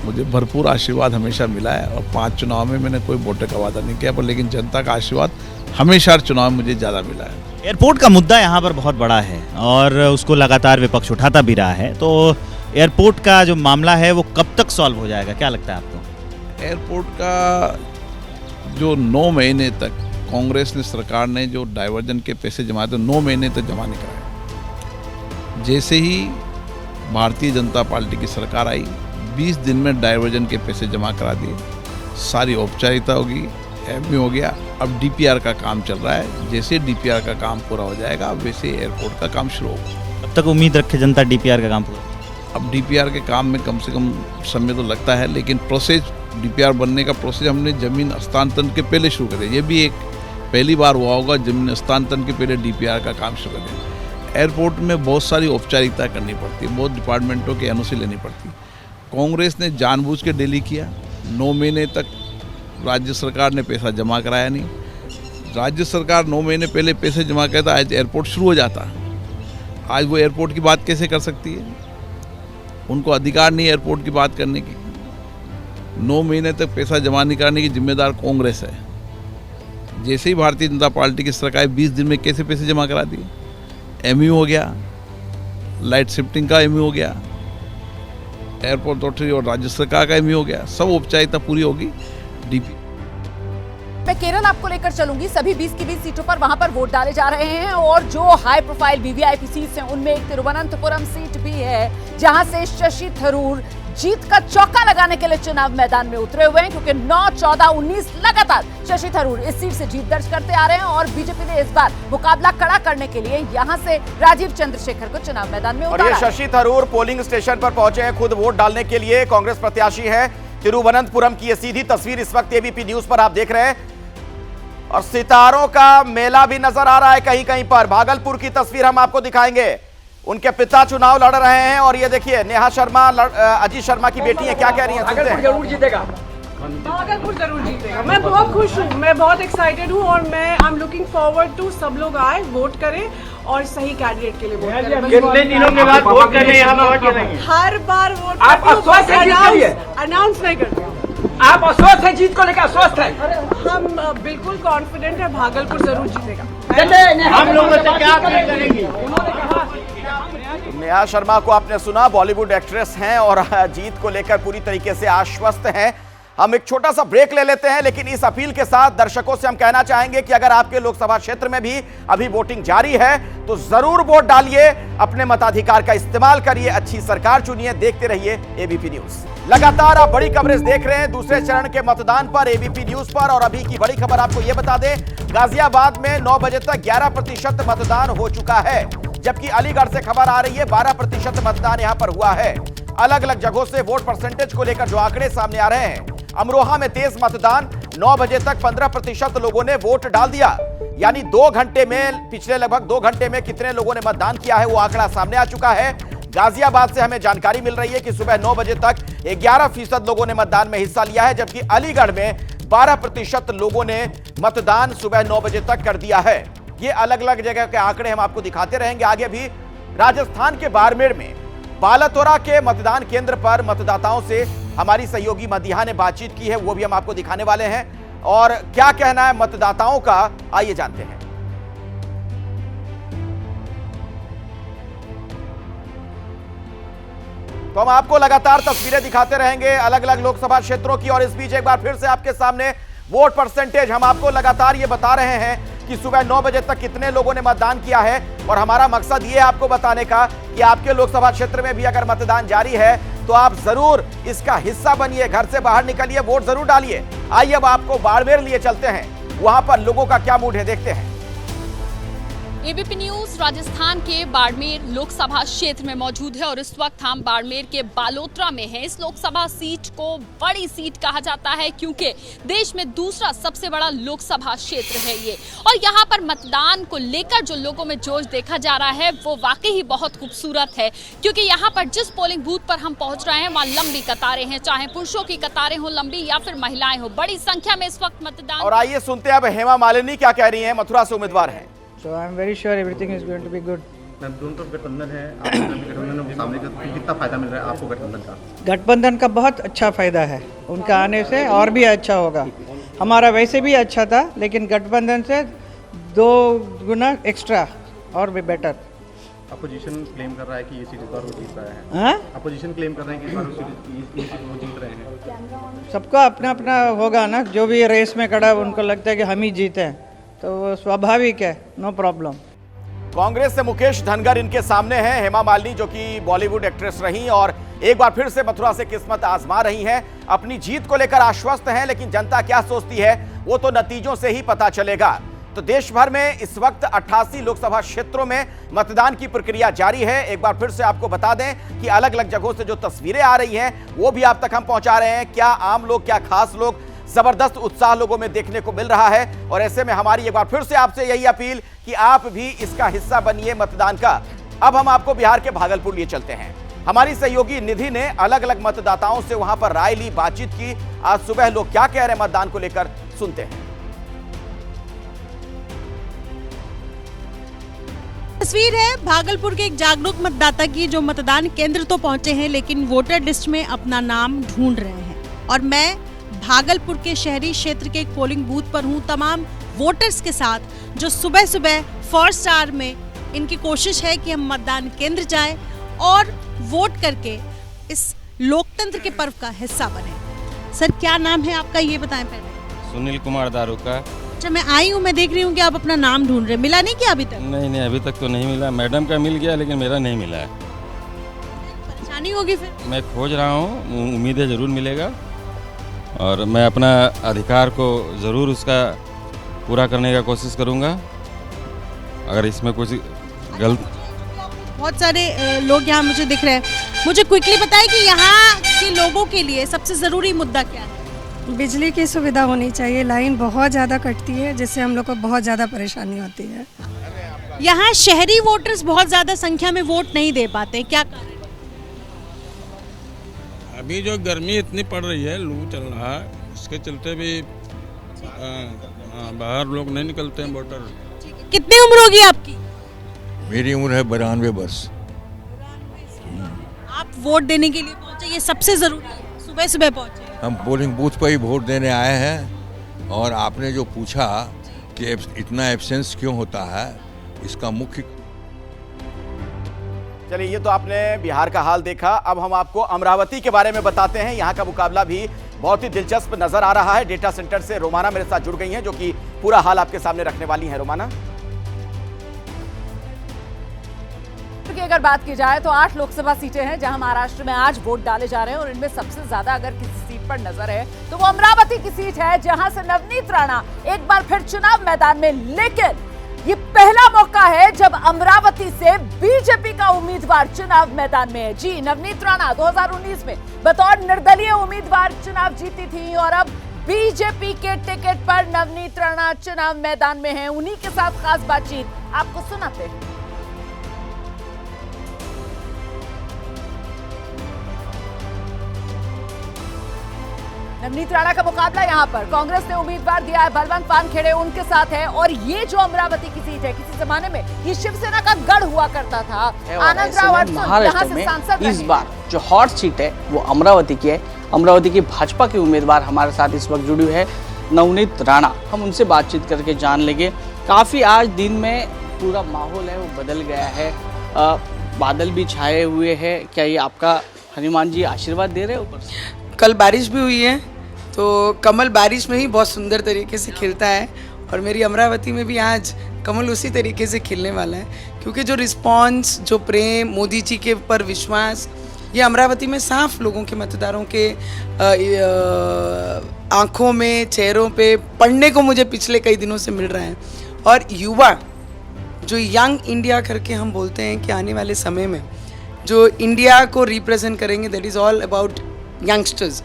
मुझे भरपूर आशीर्वाद हमेशा मिला है और 5 चुनाव में मैंने कोई वोटों का वादा नहीं किया, पर लेकिन जनता का आशीर्वाद हमेशा चुनाव में मुझे ज़्यादा मिला है। एयरपोर्ट का मुद्दा यहाँ पर बहुत बड़ा है और उसको लगातार विपक्ष उठाता भी रहा है, तो एयरपोर्ट का जो मामला है वो कब तक सॉल्व हो जाएगा, क्या लगता है आपको? एयरपोर्ट का जो 9 महीने तक कांग्रेस ने सरकार ने जो डाइवर्जन के पैसे जमाए थे 9 महीने तक जमा नहीं कराए। जैसे ही भारतीय जनता पार्टी की सरकार आई 20 दिन में डाइवर्जन के पैसे जमा करा दिए, सारी औपचारिकता होगी, एमओयू हो गया। अब डीपीआर का काम चल रहा है, जैसे डीपीआर का काम पूरा हो जाएगा वैसे एयरपोर्ट का काम शुरू होगा। अब तक उम्मीद रखे जनता डीपीआर का काम पूरा? अब डीपीआर के काम में कम से कम समय तो लगता है, लेकिन प्रोसेस डीपीआर बनने का प्रोसेस हमने जमीन हस्तांतरण के पहले शुरू कर दिया। ये भी एक पहली बार हुआ होगा जमीन हस्तांतरण के पहले डीपीआर का काम शुरू कर दिया। एयरपोर्ट में बहुत सारी औपचारिकता करनी पड़ती है, बहुत डिपार्टमेंटों की एनओसी लेनी पड़ती है। कांग्रेस ने जानबूझ के डिले किया, 9 महीने तक राज्य सरकार ने पैसा जमा कराया नहीं। राज्य सरकार 9 महीने पहले पैसे जमा करता, आज एयरपोर्ट शुरू हो जाता। आज वो एयरपोर्ट की बात कैसे कर सकती है? उनको अधिकार नहीं एयरपोर्ट की बात करने की। 9 महीने तक पैसा जमा नहीं कराने की जिम्मेदार कांग्रेस है। जैसे ही भारतीय जनता पार्टी की सरकार 20 दिन में कैसे पैसे जमा करा दिए। एमओयू हो गया, लाइट शिफ्टिंग का एमओयू हो गया, एयरपोर्ट अथॉरिटी और राज्य सरकार का एमओयू हो गया, सब औपचारिकता पूरी होगी। डीपी मैं केरल आपको लेकर चलूंगी। सभी 20 की 20 सीटों पर वहां पर वोट डाले जा रहे हैं और जो हाई प्रोफाइल वीवीआईपी सीट्स हैं उनमें एक तिरुवनंतपुरम सीट भी है जहां से शशि थरूर जीत का चौका लगाने के लिए चुनाव मैदान में उतरे हुए हैं, क्योंकि 9, 14, 19 लगातार शशि थरूर इस सीट से जीत दर्ज करते आ रहे हैं और बीजेपी ने इस बार मुकाबला कड़ा करने के लिए यहां से राजीव चंद्रशेखर को चुनाव मैदान में उतारा। और ये शशि थरूर पोलिंग स्टेशन पर पहुंचे हैं खुद वोट डालने के लिए। कांग्रेस प्रत्याशी है। तिरुवनंतपुरम की ये सीधी तस्वीर इस वक्त एबीपी न्यूज पर आप देख रहे हैं और सितारों का मेला भी नजर आ रहा है कहीं कहीं पर। भागलपुर की तस्वीर हम आपको दिखाएंगे। उनके पिता चुनाव लड़ रहे हैं और ये देखिए नेहा शर्मा अजीत शर्मा की बेटी है, क्या कह रही हैं? सुनते हैं। जरूर जीतेगा, भागलपुर जरूर जीतेगा। मैं बहुत खुश हूँ, मैं बहुत एक्साइटेड हूँ और मैं I am looking forward to सब लोग आए, वोट करें और सही कैंडिडेट के लिए वोट करें। कितने दिनों के बाद वोट करने यहाँ वोट करेंगे? हर बार वोट आप अस्वस्थ हैं जीत के लिए? अनाउंस नहीं करते। आप अस्वस्थ हैं जीत को लेकर? अस्वस्थ हैं? हम बिल्कुल कॉन्फिडेंट है भागलपुर जरूर जीतेगा। हम लोगों से क्या अपील करेंगे? नेहा शर्मा को आपने सुना, बॉलीवुड एक्ट्रेस हैं और जीत को लेकर पूरी तरीके से आश्वस्त हैं। हम एक छोटा सा ब्रेक ले लेते हैं, लेकिन इस अपील के साथ दर्शकों से हम कहना चाहेंगे कि अगर आपके लोकसभा क्षेत्र में भी अभी वोटिंग जारी है तो जरूर वोट डालिए, अपने मताधिकार का इस्तेमाल करिए, अच्छी सरकार चुनिए। देखते रहिए एबीपी न्यूज। लगातार आप बड़ी कवरेज देख रहे हैं दूसरे चरण के मतदान पर एबीपी न्यूज पर। और अभी की बड़ी खबर आपको यह बता दें, गाजियाबाद में 9 बजे तक 11% मतदान हो चुका है, जबकि अलीगढ़ से खबर आ रही है 12% मतदान यहां पर हुआ है। अलग अलग जगहों से वोट परसेंटेज को लेकर जो आंकड़े सामने आ रहे हैं। अमरोहा में तेज मतदान, 9 बजे तक 15% लोगों ने वोट डाल दिया, यानी 2 घंटे में, पिछले लगभग 2 घंटे में कितने लोगों ने मतदान किया है वो आंकड़ा सामने आ चुका है। गाजियाबाद से हमें जानकारी मिल रही है कि सुबह 9 बजे तक 11% लोगों ने मतदान में हिस्सा लिया है, जबकि अलीगढ़ में 12% लोगों ने मतदान सुबह 9 बजे तक कर दिया है। ये अलग अलग जगह के आंकड़े हम आपको दिखाते रहेंगे आगे भी। राजस्थान के बाड़मेर में बालातोरा के मतदान केंद्र पर मतदाताओं से हमारी सहयोगी मदीहा ने बातचीत की है, वो भी हम आपको दिखाने वाले हैं। और क्या कहना है मतदाताओं का, आइए जानते हैं। तो हम आपको लगातार तस्वीरें दिखाते रहेंगे अलग अलग लोकसभा क्षेत्रों की। और इस बीच एक बार फिर से आपके सामने वोट परसेंटेज हम आपको लगातार ये बता रहे हैं कि सुबह 9 बजे तक कितने लोगों ने मतदान किया है। और हमारा मकसद ये है आपको बताने का कि आपके लोकसभा क्षेत्र में भी अगर मतदान जारी है तो आप जरूर इसका हिस्सा बनिए, घर से बाहर निकलिए, वोट जरूर डालिए। आइए अब आपको बाड़मेर लिए चलते हैं, वहां पर लोगों का क्या मूड है देखते हैं। एबीपी न्यूज राजस्थान के बाड़मेर लोकसभा क्षेत्र में मौजूद है और इस वक्त हम बाड़मेर के बालोतरा में हैं। इस लोकसभा सीट को बड़ी सीट कहा जाता है क्योंकि देश में दूसरा सबसे बड़ा लोकसभा क्षेत्र है ये, और यहाँ पर मतदान को लेकर जो लोगों में जोश देखा जा रहा है वो वाकई ही बहुत खूबसूरत है, क्योंकि यहाँ पर जिस पोलिंग बूथ पर हम पहुँच रहे हैं वहाँ लंबी कतारें हैं, चाहे पुरुषों की कतारें हो लंबी या फिर महिलाएं हो, बड़ी संख्या में इस वक्त मतदान। और आइए सुनते हैं अब हेमा मालिनी क्या कह रही है, मथुरा से उम्मीदवार है। So I'm very sure everything is going to be good. Ma'am दोनों तरफ गठबंधन है, गठबंधन में सामने कितना फायदा मिल रहा है आपको गठबंधन का? गठबंधन का बहुत अच्छा फायदा है, उनका आने से और भी अच्छा होगा। हमारा वैसे भी अच्छा था, लेकिन गठबंधन से 2 गुना एक्स्ट्रा और भी बेटर। अपोजिशन क्लेम कर रहा है कि ये सीट इस बार वो जीत रहा है। अपोजिशन क्लेम कर रहे हैं कि इस बार ये सीट वो जीत रहे हैं। सबका अपना अपना होगा ना, जो भी रेस में खड़ा उनको लगता है कि हम ही जीते हैं, तो स्वाभाविक है, नो प्रॉब्लम। कांग्रेस से मुकेश धनगर इनके सामने हैं। हेमा मालिनी जो कि बॉलीवुड एक्ट्रेस रही और एक बार फिर से मथुरा से किस्मत आजमा रही हैं, अपनी जीत को लेकर आश्वस्त हैं, लेकिन जनता क्या सोचती है वो तो नतीजों से ही पता चलेगा। तो देश भर में इस वक्त 88 लोकसभा क्षेत्रों में मतदान की प्रक्रिया जारी है। एक बार फिर से आपको बता दें कि अलग अलग जगहों से जो तस्वीरें आ रही हैं वो भी आप तक हम पहुंचा रहे हैं। क्या आम लोग, क्या खास लोग, जबरदस्त उत्साह लोगों में देखने को मिल रहा है। और ऐसे में हमारी एक बार फिर से आपसे यही अपील कि आप भी इसका हिस्सा बनिए मतदान का। अब हम आपको बिहार के भागलपुर लिए चलते हैं। हमारी सहयोगी निधि ने अलग अलग मतदाताओं से वहां पर राय ली, बातचीत की। आज सुबह लोग क्या कह रहे हैं मतदान को लेकर, सुनते हैं। तस्वीर है भागलपुर के एक जागरूक मतदाता की, जो मतदान केंद्र तो पहुंचे हैं लेकिन वोटर लिस्ट में अपना नाम ढूंढ रहे हैं। और मैं भागलपुर के शहरी क्षेत्र के एक पोलिंग बूथ पर हूं, तमाम वोटर्स के साथ, जो सुबह सुबह फर्स्ट आवर में इनकी कोशिश है कि हम मतदान केंद्र जाएं और वोट करके इस लोकतंत्र के पर्व का हिस्सा बने। सर क्या नाम है आपका, ये बताएं पहले। सुनील कुमार दारुका। अच्छा, मैं आई हूँ, मैं देख रही हूँ कि आप अपना नाम ढूंढ रहे हैं, मिला नहीं क्या अभी तक? नहीं अभी तक तो नहीं मिला, मैडम का मिल गया लेकिन मेरा नहीं मिला है। परेशानी होगी फिर? मैं खोज रहा हूँ, उम्मीद है जरूर मिलेगा और मैं अपना अधिकार को ज़रूर उसका पूरा करने का कोशिश करूँगा। अगर इसमें कुछ गलत। बहुत सारे लोग यहाँ मुझे दिख रहे हैं, मुझे क्विकली बताएं कि यहाँ के लोगों के लिए सबसे ज़रूरी मुद्दा क्या है? बिजली की सुविधा होनी चाहिए, लाइन बहुत ज़्यादा कटती है जिससे हम लोग को बहुत ज़्यादा परेशानी होती है। यहाँ शहरी वोटर्स बहुत ज़्यादा संख्या में वोट नहीं दे पाते, क्या कारण? अभी जो गर्मी इतनी पड़ रही है, लू चल रहा है, इसके चलते भी बाहर लोग नहीं निकलते हैं वोटर। कितनी उम्र होगी आपकी? मेरी उम्र है 92 वर्ष। आप वोट देने के लिए पहुंचे, ये सबसे जरूरी है, सुबह सुबह पहुंचे। हम पोलिंग बूथ पर ही वोट देने आए हैं और आपने जो पूछा कि इतना एब्सेंस क्यों होता है, इसका मुख्य। चलिए, ये तो आपने बिहार का हाल देखा। अब हम आपको अमरावती के बारे में बताते हैं। यहाँ का मुकाबला भी बहुत ही दिलचस्प नजर आ रहा है। डेटा सेंटर से रोमाना मेरे साथ जुड़ गई हैं, जो कि पूरा हाल आपके सामने रखने वाली हैं। रोमाना, की अगर बात की जाए तो 8 लोकसभा सीटें हैं जहां महाराष्ट्र में आज वोट डाले जा रहे हैं और इनमें सबसे ज्यादा अगर किसी सीट पर नजर है तो वो अमरावती की सीट है, जहां से नवनीत राणा एक बार फिर चुनाव मैदान में। लेकिन ये पहला मौका है जब अमरावती से बीजेपी का उम्मीदवार चुनाव मैदान में है। जी, नवनीत राणा 2019 में बतौर निर्दलीय उम्मीदवार चुनाव जीती थी और अब बीजेपी के टिकट पर नवनीत राणा चुनाव मैदान में है। उन्हीं के साथ खास बातचीत आपको सुनाते हैं। नवनीत राणा का मुकाबला यहाँ पर कांग्रेस ने उम्मीदवार दिया है, बलवंत वानखेड़े उनके साथ है। और ये जो अमरावती की सीट है, किसी जमाने में ये शिवसेना का गढ़ हुआ करता था। आनंद राव यहाँ से सांसद इस बार जो हॉट सीट है वो अमरावती की है। अमरावती की भाजपा के उम्मीदवार हमारे साथ इस वक्त जुड़ी है नवनीत राणा। हम उनसे बातचीत करके जान लेंगे। काफी आज दिन में पूरा माहौल है वो बदल गया है, बादल भी छाए हुए हैं। क्या ये आपका हनुमान जी आशीर्वाद दे रहे हैं ऊपर से? कल बारिश भी हुई है, तो कमल बारिश में ही बहुत सुंदर तरीके से खिलता है और मेरी अमरावती में भी आज कमल उसी तरीके से खिलने वाला है, क्योंकि जो रिस्पांस, जो प्रेम, मोदी जी के पर विश्वास, ये अमरावती में साफ लोगों के, मतदारों के आंखों में, चेहरों पे पढ़ने को मुझे पिछले कई दिनों से मिल रहा है। और युवा जो यंग इंडिया करके हम बोलते हैं कि आने वाले समय में जो इंडिया को रिप्रेजेंट करेंगे, that is all about youngsters.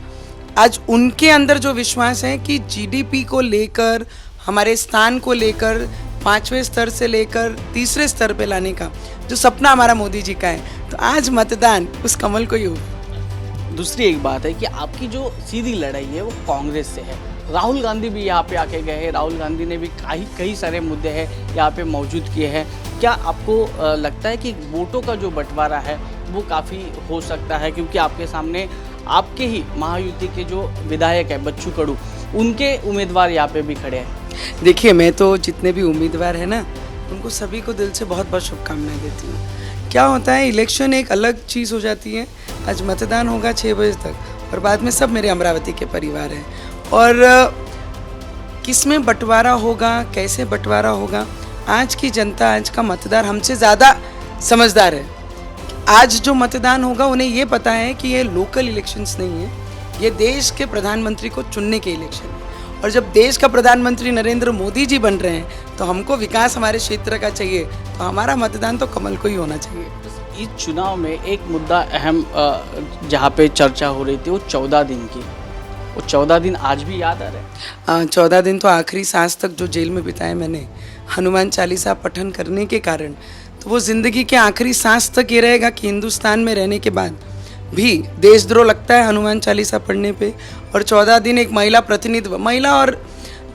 आज उनके अंदर जो विश्वास है कि जीडीपी को लेकर, हमारे स्थान को लेकर 5वें स्तर से लेकर 3रे स्तर पे लाने का जो सपना हमारा मोदी जी का है, तो आज मतदान उस कमल को ही होगा। दूसरी एक बात है कि आपकी जो सीधी लड़ाई है वो कांग्रेस से है। राहुल गांधी भी यहाँ पे आके गए हैं, राहुल गांधी ने भी कई सारे मुद्दे हैं यहाँ पे मौजूद किए हैं। क्या आपको लगता है कि वोटों का जो बंटवारा है वो काफ़ी हो सकता है, क्योंकि आपके सामने आपके ही महायुति के जो विधायक है बच्चू कडू, उनके उम्मीदवार यहाँ पे भी खड़े हैं? देखिए, मैं तो जितने भी उम्मीदवार हैं ना, उनको सभी को दिल से बहुत बहुत शुभकामनाएं देती हूँ। क्या होता है, इलेक्शन एक अलग चीज़ हो जाती है। आज मतदान होगा 6 बजे तक और बाद में सब मेरे अमरावती के परिवार हैं, और किस में बंटवारा होगा, कैसे बंटवारा होगा, आज की जनता, आज का मतदार हमसे ज़्यादा समझदार है। आज जो मतदान होगा उन्हें ये पता है कि ये लोकल इलेक्शंस नहीं है, ये देश के प्रधानमंत्री को चुनने के इलेक्शन है। और जब देश का प्रधानमंत्री नरेंद्र मोदी जी बन रहे हैं तो हमको विकास हमारे क्षेत्र का चाहिए, तो हमारा मतदान तो कमल को ही होना चाहिए। इस चुनाव में एक मुद्दा अहम जहाँ पे चर्चा हो रही थी वो 14 दिन की, वो 14 दिन आज भी याद आ रहे हैं। 14 दिन तो आखिरी सांस तक जो जेल में बिताए मैंने हनुमान चालीसा पठन करने के कारण, तो वो ज़िंदगी के आखिरी सांस तक ये रहेगा कि हिंदुस्तान में रहने के बाद भी देशद्रोह लगता है हनुमान चालीसा पढ़ने पे। और 14 दिन एक महिला प्रतिनिधित्व, महिला और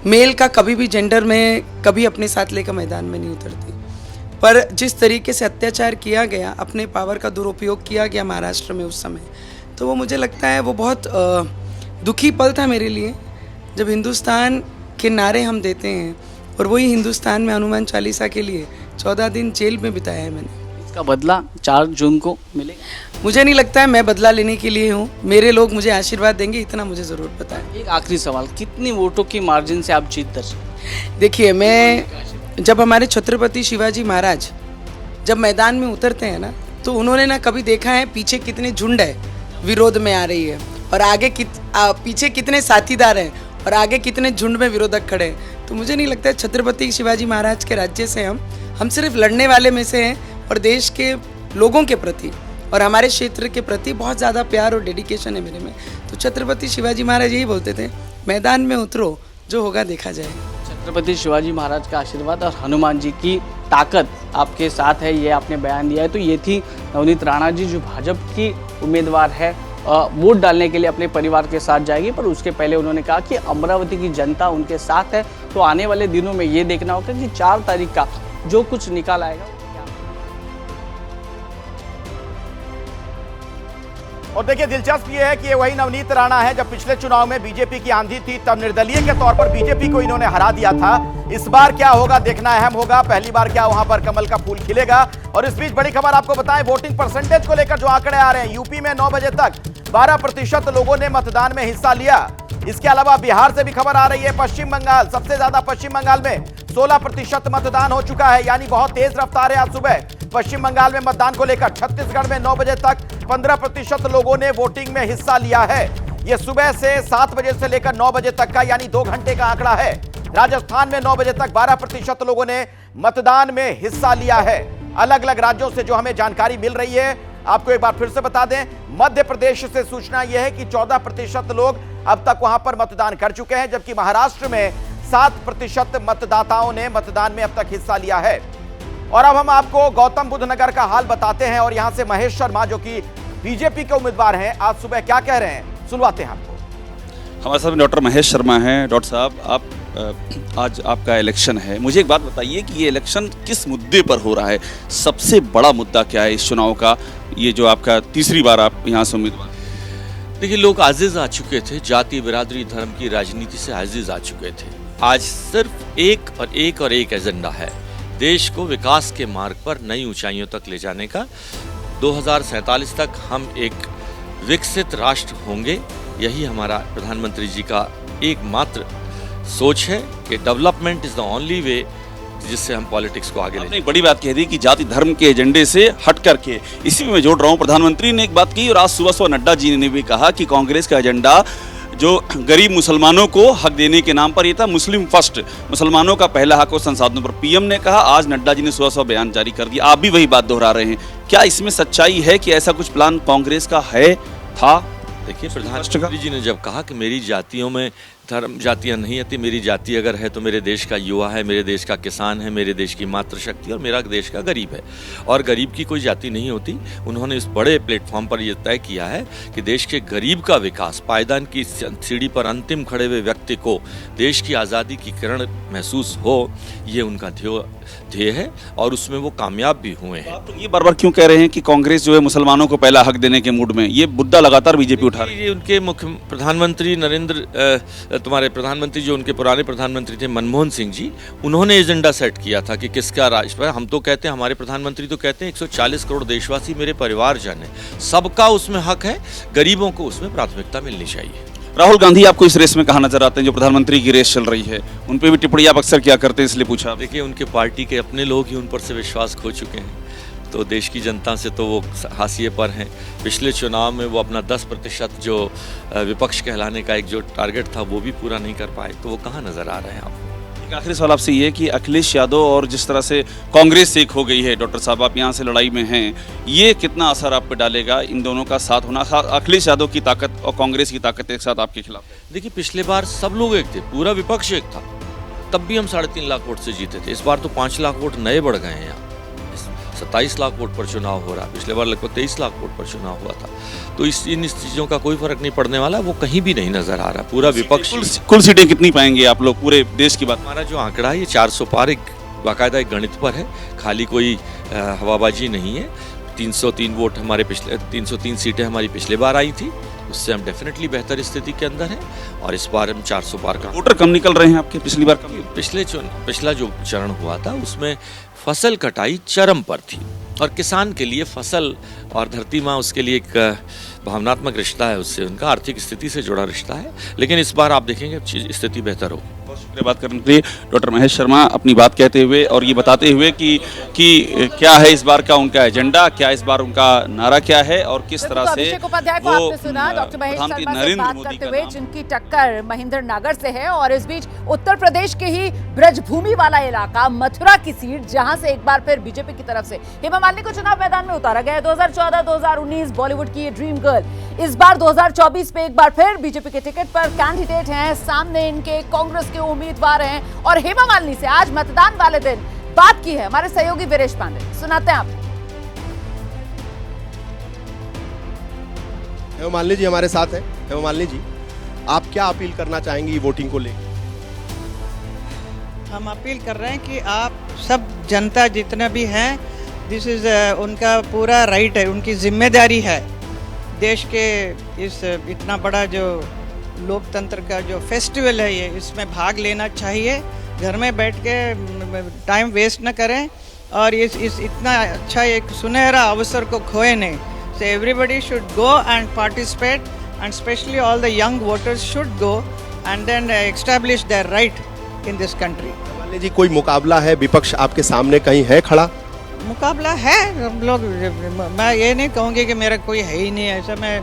मेल का कभी भी जेंडर में कभी अपने साथ लेकर मैदान में नहीं उतरती, पर जिस तरीके से अत्याचार किया गया, अपने पावर का दुरुपयोग किया गया महाराष्ट्र में उस समय, तो वो मुझे लगता है वो बहुत दुखी पल था मेरे लिए, जब हिंदुस्तान के नारे हम देते हैं और वही हिंदुस्तान में हनुमान चालीसा के लिए 14 दिन जेल में बिताया है मैंने। इसका बदला 4 जून को मिलेगा? मुझे नहीं लगता है मैं बदला लेने के लिए हूँ, मेरे लोग मुझे आशीर्वाद देंगे, इतना मुझे ज़रूर पता है। एक आखिरी सवाल, कितनी वोटों की मार्जिन से आप जीत दर्ज? देखिए, मैं जब हमारे छत्रपति शिवाजी महाराज जब मैदान में उतरते हैं ना, तो उन्होंने ना कभी देखा है पीछे कितने झुंड है विरोध में आ रही है, और आगे पीछे कितने साथीदार हैं, और आगे कितने झुंड में विरोधक खड़े हैं। तो मुझे नहीं लगता है छत्रपति शिवाजी महाराज के राज्य से हम सिर्फ लड़ने वाले में से हैं, और देश के लोगों के प्रति और हमारे क्षेत्र के प्रति बहुत ज़्यादा प्यार और डेडिकेशन है मेरे में। तो छत्रपति शिवाजी महाराज यही बोलते थे, मैदान में उतरो, जो होगा देखा जाएगा। छत्रपति शिवाजी महाराज का आशीर्वाद और हनुमान जी की ताकत आपके साथ है, ये आपने बयान दिया है। तो ये थी नवनीत राणा जी, जो भाजपा की उम्मीदवार है, वोट डालने के लिए अपने परिवार के साथ जाएगी, पर उसके पहले उन्होंने कहा कि अमरावती की जनता उनके साथ है। तो आने वाले दिनों में ये देखना होगा कि 4 तारीख का जो कुछ निकाल आएगा। और देखिए, दिलचस्प ये है कि ये वही नवनीत राणा है जब पिछले चुनाव में बीजेपी की आंधी थी, तब निर्दलीय के तौर पर बीजेपी को इन्होंने हरा दिया था। इस बार क्या होगा देखना अहम होगा, पहली बार क्या वहां पर कमल का फूल खिलेगा। और इस बीच बड़ी खबर आपको बताएं, वोटिंग परसेंटेज को लेकर जो आंकड़े आ रहे हैं, यूपी में 9 बजे तक 12% लोगों ने मतदान में हिस्सा लिया। इसके अलावा बिहार से भी खबर आ रही है, पश्चिम बंगाल सबसे ज्यादा, पश्चिम बंगाल में 16% मतदान हो चुका है, यानी बहुत तेज रफ्तार है आज सुबह पश्चिम बंगाल में मतदान को लेकर। छत्तीसगढ़ में 9 बजे तक 15% लोगों ने वोटिंग में हिस्सा लिया है। यह सुबह से 7 बजे से लेकर 9 बजे तक का, यानी 2 घंटे का आंकड़ा है। राजस्थान में 9 बजे तक 12% लोगों ने मतदान में हिस्सा लिया है। अलग अलग राज्यों से जो हमें जानकारी मिल रही है, आपको एक बार फिर से बता दें, मध्य प्रदेश से सूचना यह है कि 14% लोग अब तक वहां पर मतदान कर चुके हैं, जबकि महाराष्ट्र में 7% मतदाताओं ने मतदान में अब तक हिस्सा लिया है। और अब हम आपको गौतम बुद्ध नगर का हाल बताते हैं, और यहां से महेश शर्मा जो कि बीजेपी के उम्मीदवार हैं, आज सुबह क्या कह रहे हैं सुनवाते हैं आपको। हमारे साथ डॉक्टर महेश शर्मा हैं। डॉक्टर साहब, आप आज आपका इलेक्शन है, मुझे एक बात बताइए कि ये इलेक्शन किस मुद्दे पर हो रहा है? सबसे बड़ा मुद्दा क्या है इस चुनाव का? ये जो आपका तीसरी बार आप यहाँ से उम्मीदवार। देखिए, लोग आजिज आ चुके थे, जाति बिरादरी धर्म की राजनीति से आजिज आ चुके थे। आज सिर्फ एक और एक एजेंडा है, देश को विकास के मार्ग पर नई ऊंचाइयों तक ले जाने का। 2047 तक हम एक विकसित राष्ट्र होंगे, यही हमारा प्रधानमंत्री जी का एकमात्र सोच है कि development is the only way जिससे हम पॉलिटिक्स को आगे ले जाएं। एक बड़ी बात कह दी कि जाति धर्म के एजेंडे से हट करके, इसी में मैं जोड़ रहा हूँ, प्रधानमंत्री ने एक बात की और आज सुबह नड्डा जी ने भी कहा कि कांग्रेस का एजेंडा जो गरीब मुसलमानों को हक देने के नाम पर, ये था मुस्लिम फर्स्ट, मुसलमानों का पहला हक और संसाधनों पर पीएम ने कहा। आज नड्डा जी ने सुबह सुबह बयान जारी कर दिया, आप भी वही बात दोहरा रहे हैं। क्या इसमें सच्चाई है कि ऐसा कुछ प्लान कांग्रेस का है, था? देखिए, प्रधानमंत्री जी ने जब कहा कि मेरी जातियों में धर्म जातियां नहीं आती, मेरी जाति अगर है तो मेरे देश का युवा है, मेरे देश का किसान है, मेरे देश की मातृशक्ति और मेरा देश का गरीब है, और गरीब की कोई जाति नहीं होती। उन्होंने इस बड़े प्लेटफॉर्म पर यह तय किया है कि देश के गरीब का विकास, पायदान की सीढ़ी पर अंतिम खड़े हुए व्यक्ति को देश की आज़ादी की किरण महसूस हो, ये उनका ध्येय है और उसमें वो कामयाब भी हुए हैं। तो ये बार बार क्यों कह रहे हैं कि कांग्रेस जो है मुसलमानों को पहला हक देने के मूड में? ये मुद्दा लगातार बीजेपी उठा रही है। ये उनके मुख्य प्रधानमंत्री तुम्हारे प्रधानमंत्री जो उनके पुराने प्रधानमंत्री थे मनमोहन सिंह जी, उन्होंने एजेंडा सेट किया था कि किसका राज पर। हम तो कहते हैं, हमारे प्रधानमंत्री तो कहते हैं 140 करोड़ देशवासी मेरे परिवारजन है, सबका उसमें हक है, गरीबों को उसमें प्राथमिकता मिलनी चाहिए। राहुल गांधी आपको इस रेस में कहाँ नजर आते हैं? जो प्रधानमंत्री की रेस चल रही है उन पे भी टिप्पणी आप अक्सर क्या करते हैं, इसलिए पूछा। देखिए, उनके पार्टी के अपने लोग ही उन पर से विश्वास खो चुके हैं, तो देश की जनता से तो वो हाशिए पर हैं। पिछले चुनाव में वो अपना 10% जो विपक्ष कहलाने का एक जो टारगेट था वो भी पूरा नहीं कर पाए, तो वो कहाँ नजर आ रहे हैं आपको? एक आखिरी सवाल आपसे ये कि अखिलेश यादव और जिस तरह से कांग्रेस एक हो गई है, डॉक्टर साहब आप यहाँ से लड़ाई में हैं, ये कितना असर आप पे डालेगा इन दोनों का साथ होना, अखिलेश यादव की ताकत और कांग्रेस की ताकत एक साथ आपके खिलाफ? देखिए, पिछले बार सब लोग एक थे, पूरा विपक्ष एक था, तब भी हम 3.5 लाख वोट से जीते थे। इस बार तो 5 लाख वोट नए बढ़ गए हैं। यहाँ 27 लाख वोट पर चुनाव हो रहा है, पिछले बार लगभग 23 लाख वोट पर चुनाव हुआ था। तो इन चीज़ों का कोई फर्क नहीं पड़ने वाला, वो कहीं भी नहीं नजर आ रहा। पूरा विपक्ष कुल सीटें कितनी पाएंगे आप लोग पूरे देश की बात? हमारा जो आंकड़ा है ये 400 पार, एक बाकायदा एक गणित पर है, खाली कोई हवाबाजी नहीं है। 303 वोट हमारे 303 सीटें हमारी पिछले बार आई थी, उससे हम डेफिनेटली बेहतर स्थिति के अंदर हैं, और इस बार हम 400 पार का। वोटर कम निकल रहे हैं आपके? पिछली बार पिछला जो चरण हुआ था उसमें फसल कटाई चरम पर थी, और किसान के लिए फसल और धरती माँ उसके लिए एक भावनात्मक रिश्ता है, उससे उनका आर्थिक स्थिति से जुड़ा रिश्ता है। लेकिन इस बार आप देखेंगे स्थिति बेहतर होगी। बहुत शुक्रिया बात करने के लिए डॉक्टर महेश शर्मा, अपनी बात कहते हुए और ये बताते हुए कि क्या है इस बार का उनका एजेंडा, क्या इस बार उनका नारा क्या है और किस तरह से अभिषेक उपाध्याय को आपने सुना डॉक्टर महेश शर्मा से बात करते हुए, जिनकी टक्कर महेंद्र नागर से है। और इस बीच उत्तर प्रदेश के ही ब्रजभूमि वाला इलाका मथुरा की सीट, जहां से एक बार फिर बीजेपी की तरफ से हेमा मालिनी को चुनाव मैदान में उतारा गया। 2014-2019 बॉलीवुड की ये ड्रीम गर्ल इस बार 2024 में एक बार फिर बीजेपी के टिकट पर कैंडिडेट हैं। सामने इनके कांग्रेस के उम्मीदवार हैं, और हेमा मालिनी से आज मतदान वाले दिन बात की है हमारे सहयोगी वीरेश पांडे, सुनाते हैं आप। हेमा मालिनी जी हमारे साथ हैं। हेमा मालिनी जी, आप क्या अपील करना चाहेंगी वोटिंग को लेकर? हम अपील कर रहे हैं कि आप सब जनता जितने भी हैं, दिस इज़ उनका पूरा राइट है, उनकी जिम्मेदारी है। देश के इस इतना बड़ा जो लोकतंत्र का जो फेस्टिवल है ये, इसमें भाग लेना चाहिए। घर में बैठ के टाइम वेस्ट न करें, और इस इतना अच्छा एक सुनहरा अवसर को खोए नहीं। So everybody should go and participate, and especially all the young voters should go and then establish their right in this country. Malini ji, कोई मुकाबला है, विपक्ष आपके सामने कहीं है खड़ा? मुकाबला है, हम लोग, मैं ये नहीं कहूँगी कि मेरा कोई है ही नहीं, ऐसा मैं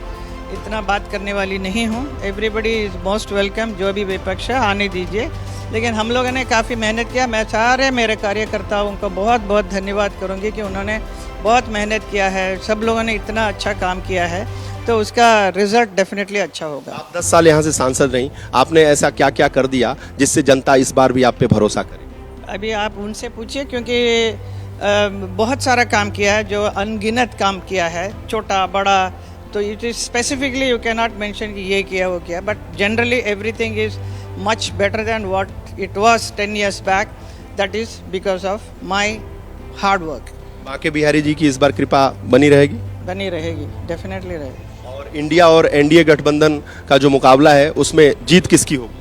इतना बात करने वाली नहीं हूँ। एवरीबडी इज़ मोस्ट वेलकम, जो भी विपक्ष है आने दीजिए। लेकिन हम लोगों ने काफ़ी मेहनत किया। मैं सारे मेरे कार्यकर्ताओं को बहुत बहुत धन्यवाद करूँगी कि उन्होंने बहुत मेहनत किया है। सब लोगों ने इतना अच्छा काम किया है, तो उसका रिजल्ट डेफिनेटली अच्छा होगा। आप 10 साल यहाँ से सांसद रहीं, आपने ऐसा क्या क्या कर दिया जिससे जनता इस बार भी आप पे भरोसा करे? अभी आप उनसे पूछिए, क्योंकि बहुत सारा काम किया है, जो अनगिनत काम किया है, छोटा बड़ा, तो it is specifically you can not mention कि ये किया वो किया, but generally everything is much better than what it was 10 years back. That is because of my hard work. Banke Bihari ji की इस बार कृपा बनी रहेगी? बनी रहेगी, डेफिनेटली रहेगी। और इंडिया और एनडीए गठबंधन का जो मुकाबला है उसमें जीत किसकी होगी?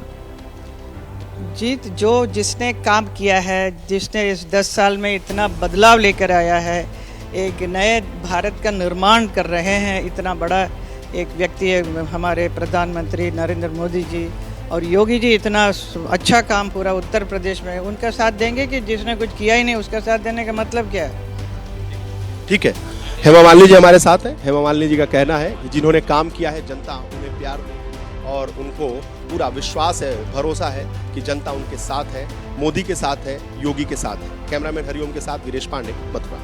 जीत जो जिसने काम किया है, जिसने इस 10 साल में इतना बदलाव लेकर आया है, एक नए भारत का निर्माण कर रहे हैं, इतना बड़ा एक व्यक्ति है हमारे प्रधानमंत्री नरेंद्र मोदी जी, और योगी जी इतना अच्छा काम पूरा उत्तर प्रदेश में, उनका साथ देंगे कि जिसने कुछ किया ही नहीं उसका साथ देने का मतलब क्या है? ठीक है, हेमा मालिनी जी हमारे साथ हैं। हेमा मालिनी जी का कहना है कि जिन्होंने काम किया है जनता उन्हें प्यार दे, और उनको पूरा विश्वास है, भरोसा है कि जनता उनके साथ है, मोदी के साथ है, योगी के साथ है। कैमरामैन हरिओम के साथ वीरेश पांडे, मथुरा।